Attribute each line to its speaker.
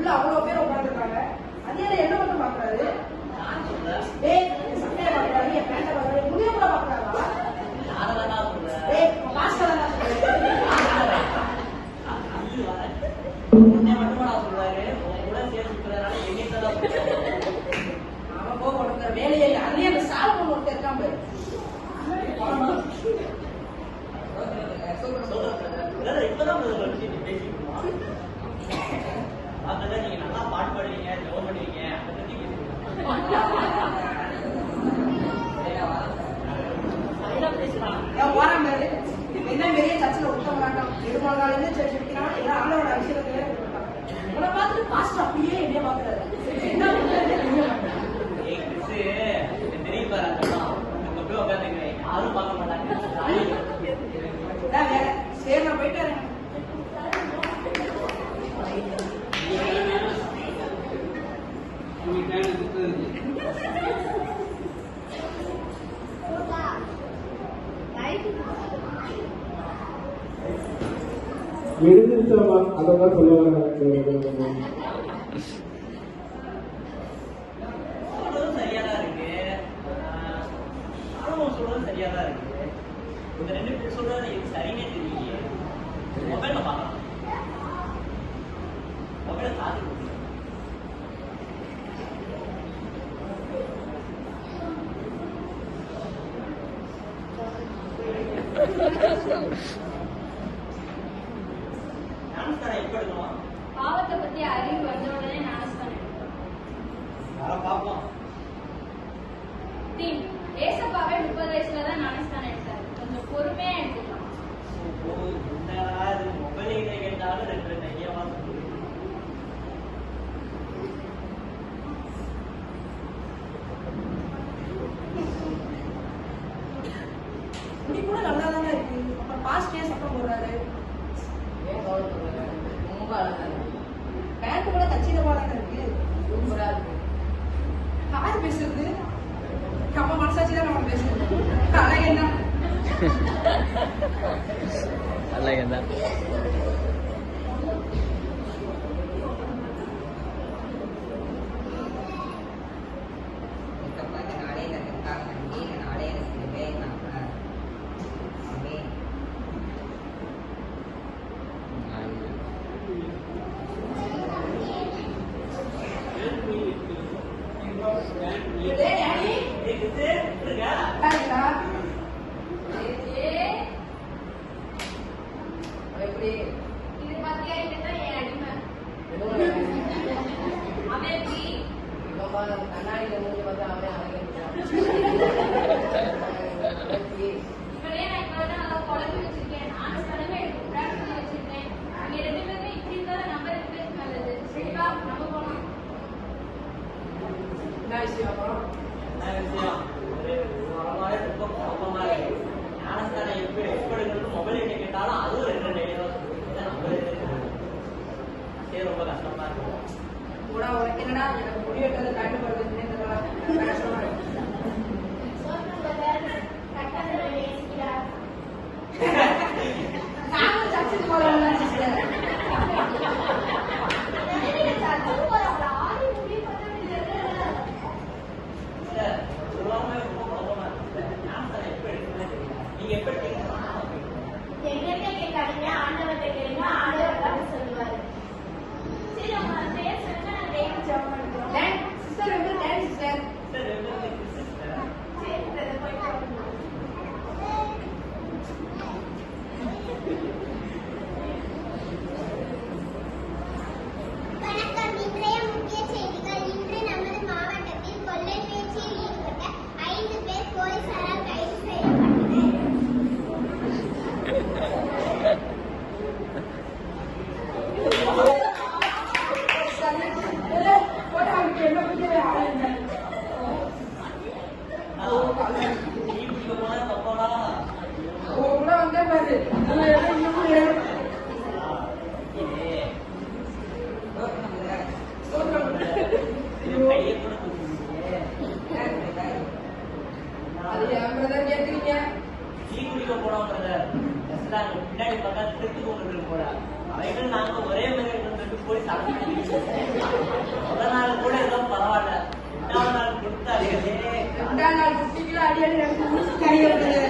Speaker 1: உள்ள அவ்வளவு பேர் உட்காந்துருக்காங்க. அதே என்ன மட்டும் பாக்குறாரு, சட்டையை பாக்குறாரு, என் பேண்ட பாக்குறாரு, முடியவங்கள பாக்குறாரா? அவன் போக கொடுக்குற வேலையே இல்லை. அதுலயே அந்த சாலமன் ஒருத்தர் இருக்கான் பாரு.
Speaker 2: நீங்க நல்லா பாட்டு பாடுவீங்க, ஜெபம் பண்ணுவீங்க, அதை பத்தி
Speaker 1: போறான் பாரு. என்ன பெரிய சர்ச்சில் விட்ட மாட்டான். எடுப்பாங்க சர்ச் வைக்கிறான். எல்லாம் ஆளோட விஷயத்துல உங்களை பார்த்துட்டு பாஸ்டர் அப்படியே என்னைய பாக்குறாரு. என்ன
Speaker 2: தெரியும் பாரு, போய் உட்காந்துங்க, யாரும் பார்க்க மாட்டாங்க.
Speaker 1: வேற சரி நான் போயிட்டு வரேன்.
Speaker 3: எழுந்திருச்சா அதான் சொல்லுவாங்க.
Speaker 2: சொல்றதும் சரியாதான் இருக்கு, ஆர்வம் சொல்றதும் சரியாதான் இருக்கு. இந்த ரெண்டு பேர் சொல்றது எனக்கு சரினே தெரியலையே. மொபைல்ல பார்க்கலாம், மொபைல காத்து ஞானஸ்தானம் எப்ப எடுக்கணும்?
Speaker 4: பாவத்தை பத்தி அறிவு வந்த உடனே ஞானஸ்தானம் எடுக்கணும்.
Speaker 2: பார்ப்போம்.
Speaker 4: ஏசப்பாவே 30 வயசுலதான் ஞானஸ்தானம் எடுத்தாரு. கொஞ்சம் பொறுமையா எடுத்துக்கலாம்.
Speaker 2: மொபைல் கேட்டாலும் 2 ஐயாவா
Speaker 1: முடி கூட நல்லா தானே இருக்கு. அப்புறம் பாஸ்டே சத்தம் போடுறாரு.
Speaker 5: ரொம்ப அழகா இருக்கு.
Speaker 1: பேண்ட் கூட கச்சிதமா தானே இருக்கு.
Speaker 5: சூப்பரா இருக்கு.
Speaker 1: யார் பேசுறது? நம்ம மனசாட்சி தான் நம்ம பேசுறது. அழகா
Speaker 6: அழகா
Speaker 4: இது பாத்தியா, இதுதான் என் அடிமை. அவன் எப்படி
Speaker 5: கண்ணாடியில மூஞ்சி பார்த்தா அவன்
Speaker 4: இவனே நான் இப்பதான் நல்லா குழம்பு வச்சிருக்கேன். ஞானஸ்தானமே எடுத்து வச்சிருக்கேன். நீங்க 2 பேருமே இப்படி இருந்தாலும் நம்ம 2 பேருக்கு நல்லது. சரிவா, நம்ம போலாம்.
Speaker 1: என்ன விஷயம்?
Speaker 2: ரொம்ப குழப்பமா இருக்கு. ஞானஸ்தானம் எப்ப எடுக்கணும் மொபைல் கிட்ட கேட்டாலும் அதுவும் 2 ஐடியா சரி, ரொம்ப கஷ்டமா இருக்கு.
Speaker 1: கூட உனக்கு என்னடா எனக்கு முடி வெட்டது டைம் வருதுன்னு கஷ்டமா இருக்கு. நானும் சர்ச்சுக்கு போறேன் சிஸ்டர்.
Speaker 2: நீங்க எப்ப
Speaker 4: எங்கிட்ட கேட்காதீங்க, ஆண்டவர்கிட்ட கேளுங்க. ஆண்டவர் தான் சொல்லுவாரு. சரி, அவங்க பேர் சொல்லுங்க, நான் டெய்லி ஜெபம் பண்ணுறோம்.
Speaker 1: சிஸ்டர் வந்து டேன் சிஸ்டர்.
Speaker 4: சரி, பிரதர், போயிட்டு வாங்க.
Speaker 2: முதல் நாள் கூட ஏதோ பரவாயில்ல, 2வது நாள் கொடுத்தாலே
Speaker 1: ரெண்டாம் நாள் குட்டிக்குள்ள அடி அடி ரெண்டு முடிச்சு கறி வைக்கிறது